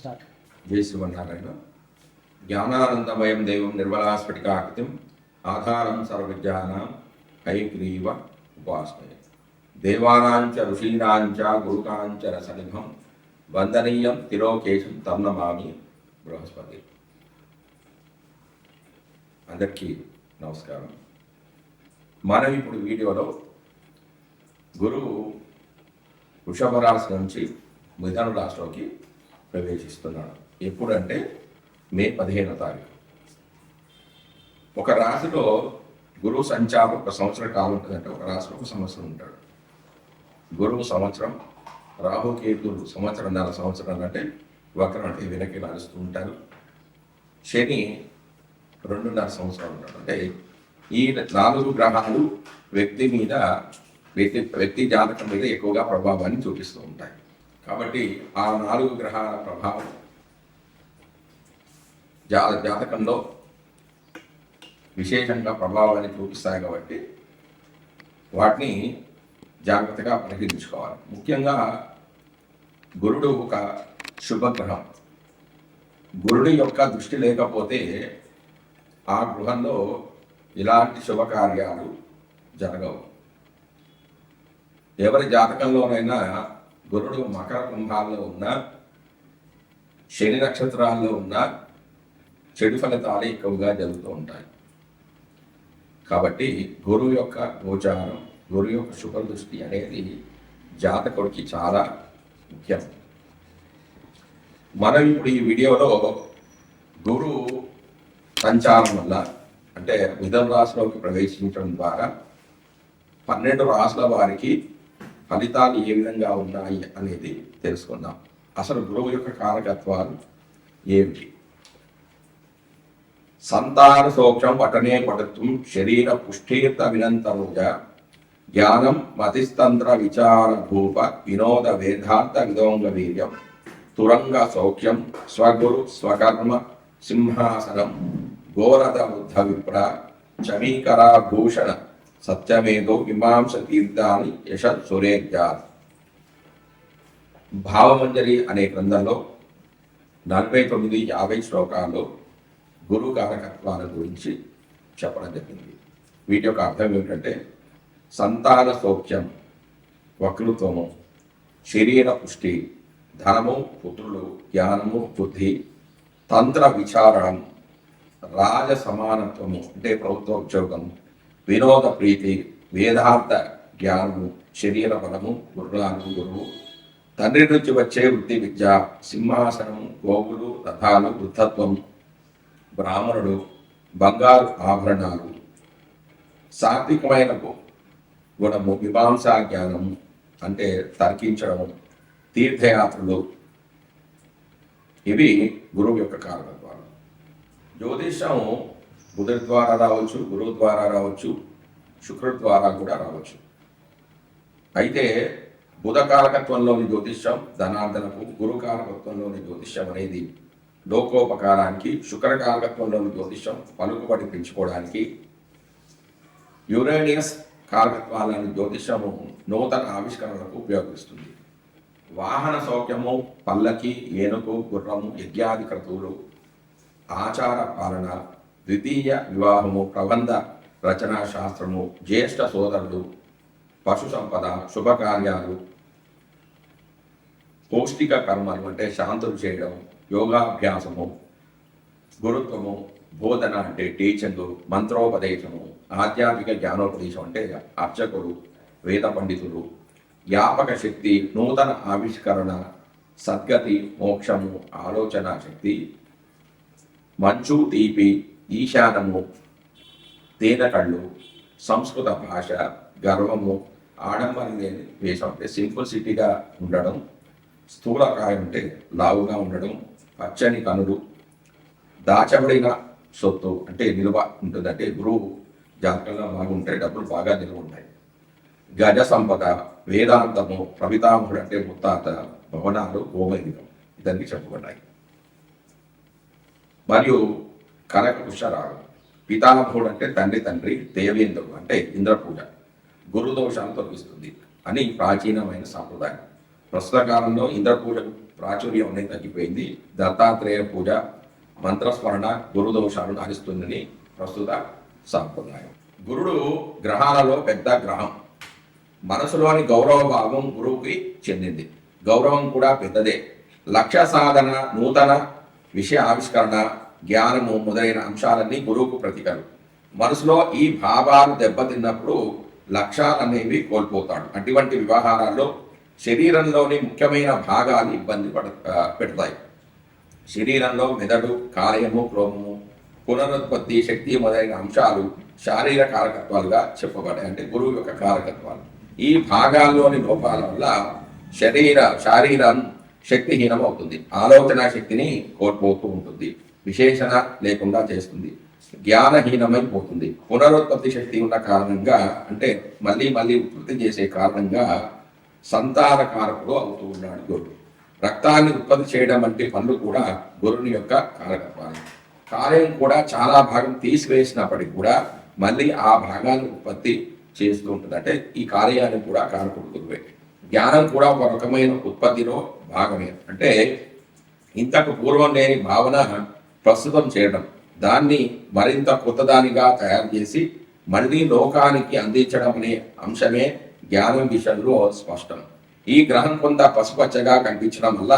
జై శ్రీమన్నారాయణ. జ్ఞానానందమయం దేవం నిర్మలాస్ఫటికాకృతిం ఆధారం సర్వవిద్యానాం హయగ్రీవ ఉపాస్మయే. దేవానాంచ ఋషీణాంచ గురుకాంచ రసనిభం వందనీయం తిరోకేశం తం నమామి బృహస్పతి. అందరికీ నమస్కారం. మనం ఇప్పుడు వీడియోలో గురువు వృషభ రాశి నుంచి మిథున రాశిలోకి ప్రవేశిస్తున్నాడు. ఎప్పుడంటే మే 15వ తారీఖు. ఒక రాశిలో గురువు సంచారం ఒక సంవత్సర కాలం ఉంటుందంటే ఒక రాశిలో ఒక సంవత్సరం ఉంటాడు. గురువు సంవత్సరం, రాహుకేతులు సంవత్సరం అంటే వక్రం అంటే వెనక్కి నడుస్తూ ఉంటారు. శని 2.5 సంవత్సరాలు ఉంటాడు. అంటే ఈ 4 గ్రహాలు వ్యక్తి జాతకం మీద ఎక్కువగా ప్రభావాన్ని చూపిస్తూ ఉంటాయి. కాబట్టి ఆ 4 గ్రహాల ప్రభావం జాతకంలో విశేషంగా ప్రభావాన్ని చూపిస్తాయి. కాబట్టి వాటిని జాగ్రత్తగా పరిశీలించుకోవాలి. ముఖ్యంగా గురుడు ఒక శుభగ్రహం. గురుడి యొక్క దృష్టి లేకపోతే ఆ గృహంలో ఇలాంటి శుభకార్యాలు జరగవు. ఎవరి జాతకంలోనైనా గురుడు మకర కుంభాల్లో ఉన్న, శని నక్షత్రాల్లో ఉన్న చెడు ఫలితాలు ఎక్కువగా జరుగుతూ ఉంటాయి. కాబట్టి గురువు యొక్క గోచారం, గురువు యొక్క శుభదృష్టి అనేది జాతకుడికి చాలా ముఖ్యం. మనం ఇప్పుడు ఈ వీడియోలో గురువు సంచారం వల్ల అంటే మిథున రాశిలోకి ప్రవేశించడం ద్వారా 12 రాశుల వారికి ఫలితాలు ఏ విధంగా ఉన్నాయి అనేది తెలుసుకుందాం. అసలు గురువు యొక్క కారకత్వాలు ఏమిటి? సంతాన సోక్షం పఠనే పఠిత్వం శరీర పుష్టీర్త వినంతరోజ జ్ఞానం మతిస్తంత్ర విచార భూప వినోద వేదాంత విదోంగ వీర్యం తురంగ సౌఖ్యం స్వగురు స్వకర్మ సింహాసనం గోరథ బుద్ధ విప్ర చమీకరా భూషణ సత్యమేదో మీమాంస తీర్థాన్ని యశ సురేర్జాత్. భావమంజరి అనే గ్రంథంలో 49-50 శ్లోకాల్లో గురువు కారకత్వాల గురించి చెప్పడం జరిగింది. వీటి యొక్క అర్థం ఏమిటంటే సంతాన సౌఖ్యం, వక్తృత్వము, శరీర పుష్టి, ధనము, పుత్రులు, జ్ఞానము, బుద్ధి, తంత్ర విచారం, రాజ సమానత్వము అంటే ప్రభుత్వ ఉద్యోగము, వినోద ప్రీతి, వేదాంత జ్ఞానము, శరీర బలము, గురువు, తండ్రి నుంచి వచ్చే వృత్తి విద్య, సింహాసనము, గోవులు, రథాలు, వృద్ధత్వం, బ్రాహ్మణుడు, బంగారు ఆభరణాలు, సాత్వికమైన గుణము, మీమాంసా జ్ఞానము అంటే తర్కించడము, తీర్థయాత్రలు, ఇవి గురువు యొక్క కారకత్వాలు. జ్యోతిషం బుధుడి ద్వారా రావచ్చు, గురువు ద్వారా రావచ్చు, శుక్రుడి ద్వారా కూడా రావచ్చు. అయితే బుధ కారకత్వంలోని జ్యోతిష్యం ధనార్జనకు, గురు కారకత్వంలోని జ్యోతిష్యం అనేది లోకోపకారానికి, శుక్ర కారకత్వంలోని జ్యోతిష్యం పలుకుబడి పెంచుకోవడానికి, యురేనియస్ కారకత్వాలను జ్యోతిష్యము నూతన ఆవిష్కరణలకు ఉపయోగిస్తుంది. వాహన సౌఖ్యము, పల్లకి, ఏనుగు, గుర్రము, యజ్ఞాది క్రతువులు, ఆచార పాలన, ద్వితీయ వివాహము, ప్రబంధ రచనా శాస్త్రము, జ్యేష్ఠ సోదరులు, పశు సంపద, శుభకార్యాలు, పౌష్టిక కర్మలు అంటే శాంతులు చేయడం, యోగాభ్యాసము, గురుత్వము, బోధన అంటే టీచింగ్, మంత్రోపదేశము, ఆధ్యాత్మిక జ్ఞానోపదేశం అంటే అర్చకులు, వేద పండితులు, జ్ఞాపక శక్తి, నూతన ఆవిష్కరణ, సద్గతి, మోక్షము, ఆలోచన శక్తి, మంచు, తీపి, ఈశానము, తేనెకళ్ళు, సంస్కృత భాష, గర్వము, ఆడంబరం లేని వేషం అంటే సింపుల్సిటీగా ఉండడం, స్థూలకాయం అంటే లావుగా ఉండడం, పచ్చని కనులు, దాచబడిన సొత్తు అంటే నిల్వ ఉంటుంది. అంటే గురువు జాతకంగా బాగుంటే డబ్బులు బాగా నిల్వ ఉంటాయి. గజ సంపద, వేదాంతము, ప్రవితాముడు అంటే ముత్తాత, భవనాలు, గోవైదికం ఇదన్నీ చెప్పబడ్డాయి. మరియు కనక పుష్యరాగం, పితామహుడు అంటే తండ్రి, దేవేంద్రుడు అంటే ఇంద్ర పూజ, గురుదోషాలు తొలగిస్తుంది అని ప్రాచీనమైన సాంప్రదాయం. ప్రస్తుత కాలంలో ఇంద్ర పూజకు ప్రాచుర్యం అనేది తగ్గిపోయింది. దత్తాత్రేయ పూజ, మంత్రస్మరణ గురుదోషాలను హరిస్తుందని ప్రస్తుత సాంప్రదాయం. గురుడు గ్రహాలలో పెద్ద గ్రహం. మనసులోని గౌరవ భావం గురువుకి చెందింది. గౌరవం కూడా పెద్దదే. లక్ష్య సాధన, నూతన విషయ ఆవిష్కరణ, జ్ఞానము మొదలైన అంశాలన్నీ గురువుకు ప్రతీకలు. మనసులో ఈ భావాలు దెబ్బతిన్నప్పుడు లక్ష్యాలు అనేవి కోల్పోతాడు. అటువంటి వ్యవహారాల్లో శరీరంలోని ముఖ్యమైన భాగాలు ఇబ్బంది పెడతాయి. శరీరంలో మెదడు, కాలేయము, క్రోమము, పునరుత్పత్తి శక్తి మొదలైన అంశాలు శారీరక కారకత్వాలుగా చెప్పబడ్డాయి. అంటే గురువు యొక్క కారకత్వాలు. ఈ భాగాల్లోని లోపాల వల్ల శారీరం శక్తిహీనం అవుతుంది. ఆలోచన శక్తిని కోల్పోతూ ఉంటుంది. విశేషణ లేకుండా చేస్తుంది. జ్ఞానహీనమైపోతుంది. పునరుత్పత్తి శక్తి ఉన్న కారణంగా, అంటే మళ్ళీ ఉత్పత్తి చేసే కారణంగా సంతానకారకుడు అవుతూ ఉన్నాడు గురువు. రక్తాన్ని ఉత్పత్తి చేయడం వంటి పనులు కూడా గురుని యొక్క కారకత్వాలు. కార్యం కూడా చాలా భాగం తీసివేసినప్పటికీ కూడా మళ్ళీ ఆ భాగాన్ని ఉత్పత్తి చేస్తూ ఉంటుంది. అంటే ఈ కార్యానికి కూడా కారకుడు గురువే. జ్ఞానం కూడా ఒక రకమైన ఉత్పత్తిలో భాగమే. అంటే ఇంతకు పూర్వం లేని భావన ప్రస్తుతం చేయడం, దాన్ని మరింత కొత్తదానిగా తయారు చేసి మళ్ళీ లోకానికి అందించడం అనే అంశమే జ్ఞానం విషయంలో స్పష్టం. ఈ గ్రహం కొంత పసుపచ్చగా కనిపించడం వల్ల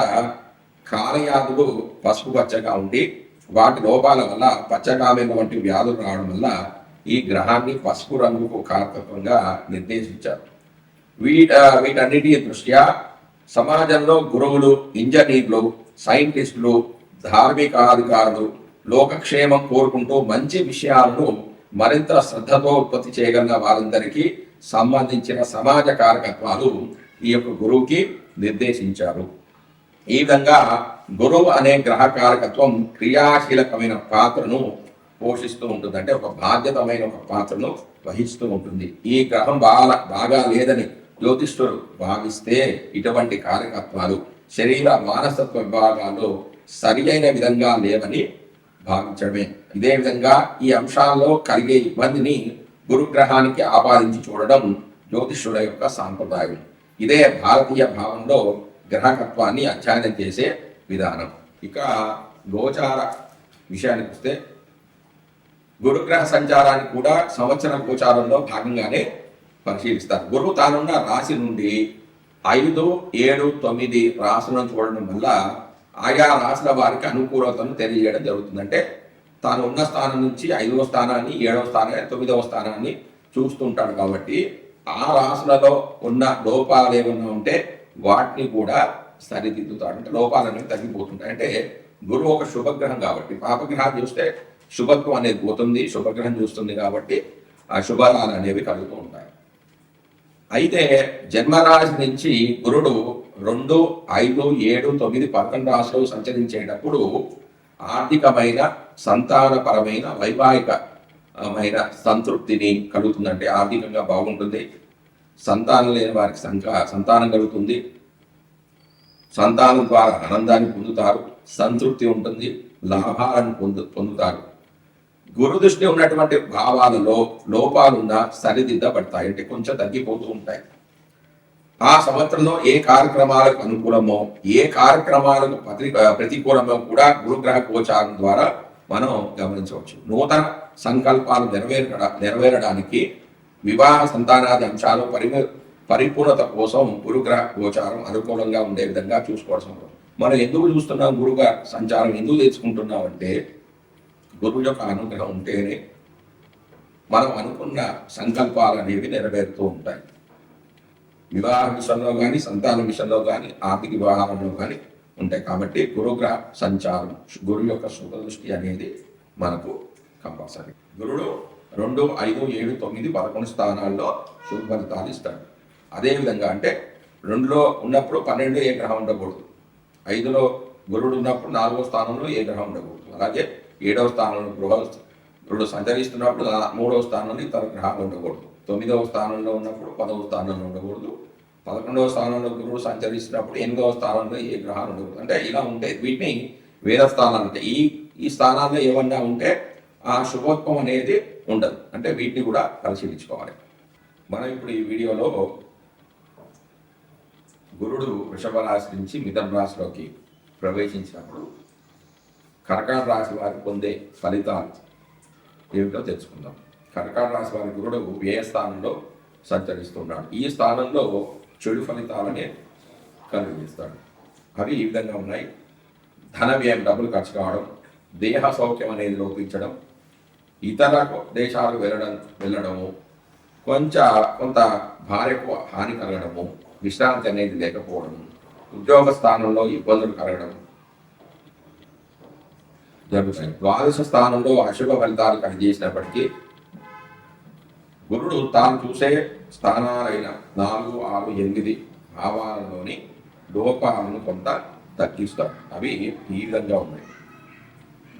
కాలయాదులు పసుపు పచ్చగా ఉండి వాటి లోపాల వల్ల పచ్చకామెల వంటి వ్యాధులు రావడం వల్ల ఈ గ్రహాన్ని పసుపు రంగుకు కారకత్వంగా నిర్దేశించారు. వీటన్నిటి దృష్ట్యా సమాజంలో గురువులు, ఇంజనీర్లు, సైంటిస్టులు, ధార్మికాధికారులు లోకక్షేమం కోరుకుంటూ మంచి విషయాలను మరింత శ్రద్ధతో ఉత్పత్తి చేయగలిగిన వారందరికీ సంబంధించిన సమాజ కారకత్వాలు ఈ యొక్క గురువుకి నిర్దేశించారు. ఈ విధంగా గురువు అనే గ్రహ కారకత్వం క్రియాశీలకమైన పాత్రను పోషిస్తూ ఉంటుంది. అంటే ఒక బాధ్యతమైన ఒక పాత్రను వహిస్తూ ఉంటుంది. ఈ గ్రహం బాగా లేదని జ్యోతిష్ఠులు భావిస్తే ఇటువంటి కారకత్వాలు శరీర మానసత్వ విభాగాల్లో సరి అయిన విధంగా లేవని భావించడమే. ఇదే విధంగా ఈ అంశాల్లో కలిగే ఇబ్బందిని గురుగ్రహానికి ఆపాదించి చూడడం జ్యోతిష్యుల యొక్క సాంప్రదాయం. ఇదే భారతీయ భావంలో గ్రహకత్వాన్ని అధ్యయనం చేసే విధానం. ఇక గోచార విషయానికి వస్తే గురుగ్రహ సంచారాన్ని కూడా సంవత్సర గోచారంలో భాగంగానే పరిశీలిస్తారు. గురువు తానున్న రాశి నుండి 5, 7, 9 రాశులను చూడడం వల్ల ఆయా రాశుల వారికి అనుకూలతను తెలియజేయడం జరుగుతుంది. అంటే తాను ఉన్న స్థానం నుంచి 5వ స్థానాన్ని, 7వ స్థానాన్ని, 9వ స్థానాన్ని చూస్తుంటాడు. కాబట్టి ఆ రాశులలో ఉన్న లోపాలు ఏమన్నా ఉంటే వాటిని కూడా సరిదిద్దుతాడు. అంటే లోపాలు అనేవి తగ్గిపోతుంటాయి. అంటే గురువు ఒక శుభగ్రహం కాబట్టి పాపగ్రహం చూస్తే శుభత్వం అనేది పోతుంది, శుభగ్రహం చూస్తుంది కాబట్టి ఆ శుభాలు అనేవి కలుగుతూ ఉంటాయి. అయితే జన్మరాశి నుంచి గురుడు 2, 5, 7, 9, 11 రాశులు సంచరించేటప్పుడు ఆర్థికమైన, సంతానపరమైన, వైవాహికమైన సంతృప్తిని కలుగుతుందంటే ఆర్థికంగా బాగుంటుంది. సంతానం లేని వారికి సంతానం కలుగుతుంది. సంతానం ద్వారా ఆనందాన్ని పొందుతారు, సంతృప్తి ఉంటుంది, లాభాలను పొందుతారు. గురు దృష్టి ఉన్నటువంటి భావాలలో లోపాలున్నా సరిదిద్దబడతాయి. అంటే కొంచెం తగ్గిపోతూ ఉంటాయి. ఆ సంవత్సరంలో ఏ కార్యక్రమాలకు అనుకూలమో, ఏ కార్యక్రమాలకు ప్రతికూలమో కూడా గురుగ్రహ గోచారం ద్వారా మనం గమనించవచ్చు. నూతన సంకల్పాలు నెరవేరడానికి, వివాహ సంతానాది అంశాలు పరిపూర్ణత కోసం గురుగ్రహ గోచారం అనుకూలంగా ఉండే విధంగా చూసుకోవాల్సిన అవసరం. మనం ఎందుకు చూస్తున్నాం? గురుగ్రహ సంచారం ఎందుకు తెచ్చుకుంటున్నాం అంటే గురువు యొక్క అనుగ్రహం ఉంటేనే మనం అనుకున్న సంకల్పాలు అనేవి నెరవేరుతూ ఉంటాయి. వివాహ విషయంలో కానీ, సంతానం విషయంలో కానీ, ఆర్థిక వ్యవహారంలో కానీ ఉంటాయి. కాబట్టి గురుగ్రహ సంచారం, గురువు యొక్క శుభ దృష్టి అనేది మనకు కంపల్సరీ. గురుడు 2, 5, 7, 9, 11 స్థానాల్లో శుభ ఫలితాలు ఇస్తాడు. అదేవిధంగా అంటే 2లో ఉన్నప్పుడు 12 ఏ గ్రహం ఉండకూడదు. 5లో గురుడు ఉన్నప్పుడు 4వ స్థానంలో ఏ గ్రహం ఉండకూడదు. అలాగే 7వ స్థానంలో గురుడు సంచరిస్తున్నప్పుడు 3వ స్థానంలో ఇతర గ్రహాలు ఉండకూడదు. 9వ స్థానంలో ఉన్నప్పుడు 10వ స్థానంలో ఉండకూడదు. 11వ స్థానంలో గురుడు సంచరిస్తున్నప్పుడు 8వ స్థానంలో ఏ గ్రహాలు ఉండకూడదు. అంటే ఇలా ఉంటాయి. వీటిని వేద స్థానాలు అంటే ఈ స్థానాల్లో ఏమన్నా ఉంటే ఆ శుభత్వం అనేది ఉండదు. అంటే వీటిని కూడా పరిశీలించుకోవాలి. మనం ఇప్పుడు ఈ వీడియోలో గురుడు వృషభ రాశి నుంచి మిథున రాశిలోకి ప్రవేశించినప్పుడు కర్కాటక రాశి వారికి పొందే ఫలితాలు ఏమిటో తెలుసుకుందాం. కర్కాటక రాశి వారి గురుడు వ్యయ స్థానంలో సంచరిస్తున్నాడు. ఈ స్థానంలో చెడు ఫలితాలనే కలిగిస్తాడు. అవి ఈ విధంగా ఉన్నాయి: ధన వ్యయం, డబ్బులు ఖర్చు కావడం, దేహ సౌఖ్యం అనేది లోపించడం, ఇతర దేశాలు వెళ్ళడము, కొంత భార్యకు హాని కలగడము, విశ్రాంతి అనేది లేకపోవడము, ఉద్యోగ స్థానంలో ఇబ్బందులు కలగడం జరుగుతాయి. ద్వాదశ స్థానంలో అశుభ ఫలితాలు కలిగజేసినప్పటికీ గురుడు తాను చూసే స్థానాలైన 4, 6, 8 భావాలలోని లోపాలను కొంత తగ్గిస్తాడు. అవి ఈ విధంగా ఉన్నాయి: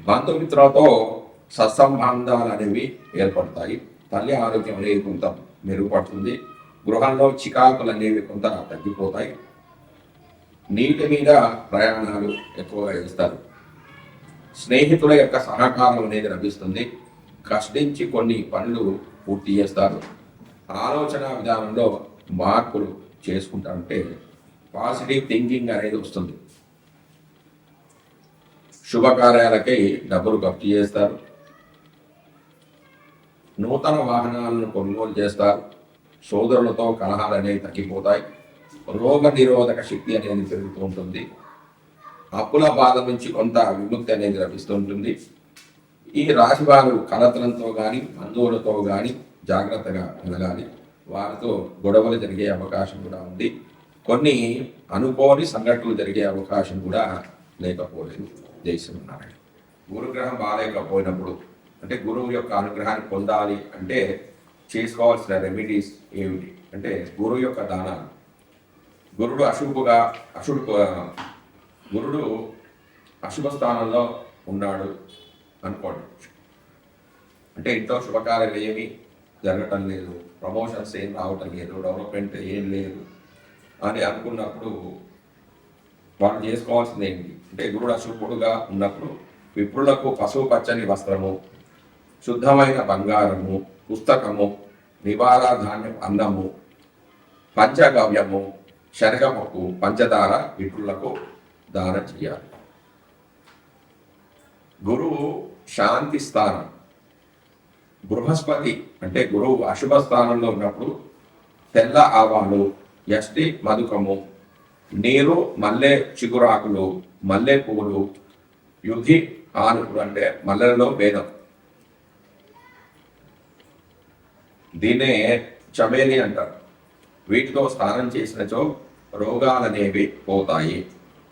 బంధుమిత్రులతో సత్సంబంధాలు అనేవి ఏర్పడతాయి. తల్లి ఆరోగ్యం అనేది కొంత మెరుగుపడుతుంది. గృహంలో చికాకులు అనేవి కొంత తగ్గిపోతాయి. నీటి మీద ప్రయాణాలు ఎక్కువగా చేస్తారు. స్నేహితుల యొక్క సహకారం అనేది లభిస్తుంది. కష్టించి కొన్ని పనులు పూర్తి చేస్తారు. ఆలోచన విధానంలో మార్పులు చేసుకుంటారంటే పాజిటివ్ థింకింగ్ అనేది వస్తుంది. శుభకార్యాలకై డబ్బులు ఖర్చు చేస్తారు. నూతన వాహనాలను కొనుగోలు చేస్తారు. సోదరులతో కలహాలు అనేవి తగ్గిపోతాయి. రోగ నిరోధక శక్తి అనేది పెరుగుతూ ఉంటుంది. అప్పుల బాధ నుంచి కొంత విముక్తి అనేది లభిస్తుంటుంది. ఈ రాశి వారు కలతలంతో కానీ బంధువులతో కానీ జాగ్రత్తగా మెలగాలి. వారితో గొడవలు జరిగే అవకాశం కూడా ఉంది. కొన్ని అనుకోని సంఘటనలు జరిగే అవకాశం కూడా లేకపోలేదు. దేశం ఉన్నారండి. గురుగ్రహం బాగాలేకపోయినప్పుడు, అంటే గురువు యొక్క అనుగ్రహాన్ని పొందాలి అంటే చేసుకోవాల్సిన రెమెడీస్ ఏమిటి అంటే గురువు యొక్క దానాలు. గురుడు అశుభ స్థానంలో ఉన్నాడు అనుకోండి, అంటే ఇంట్లో శుభకార్యాలు ఏమీ జరగటం లేదు, ప్రమోషన్స్ ఏం రావటం లేదు, డెవలప్మెంట్ ఏం లేదు అని అనుకున్నప్పుడు వాళ్ళు చేసుకోవాల్సింది ఏంటి అంటే గురుడు అశుభుడుగా ఉన్నప్పుడు విప్రులకు పసుపు పచ్చని వస్త్రము, శుద్ధమైన బంగారము, పుస్తకము, నివాళ ధాన్యం, అన్నము, పంచగవ్యము, శనగపప్పు, పంచదార విప్రులకు దానం చేయాలి. గురువు శాంతి స్థానం. బృహస్పతి అంటే గురువు అశుభ స్థానంలో ఉన్నప్పుడు తెల్ల ఆవాలు, యష్టి మధుకము, నీరు, మల్లె చిగురాకులు, మల్లె పువ్వులు, యుధి ఆనుకులు అంటే మల్లెలలో భేదం, దీన్నే చమేలి అంటారు. వీటితో స్నానం చేసినచో రోగాలనేవి పోతాయి.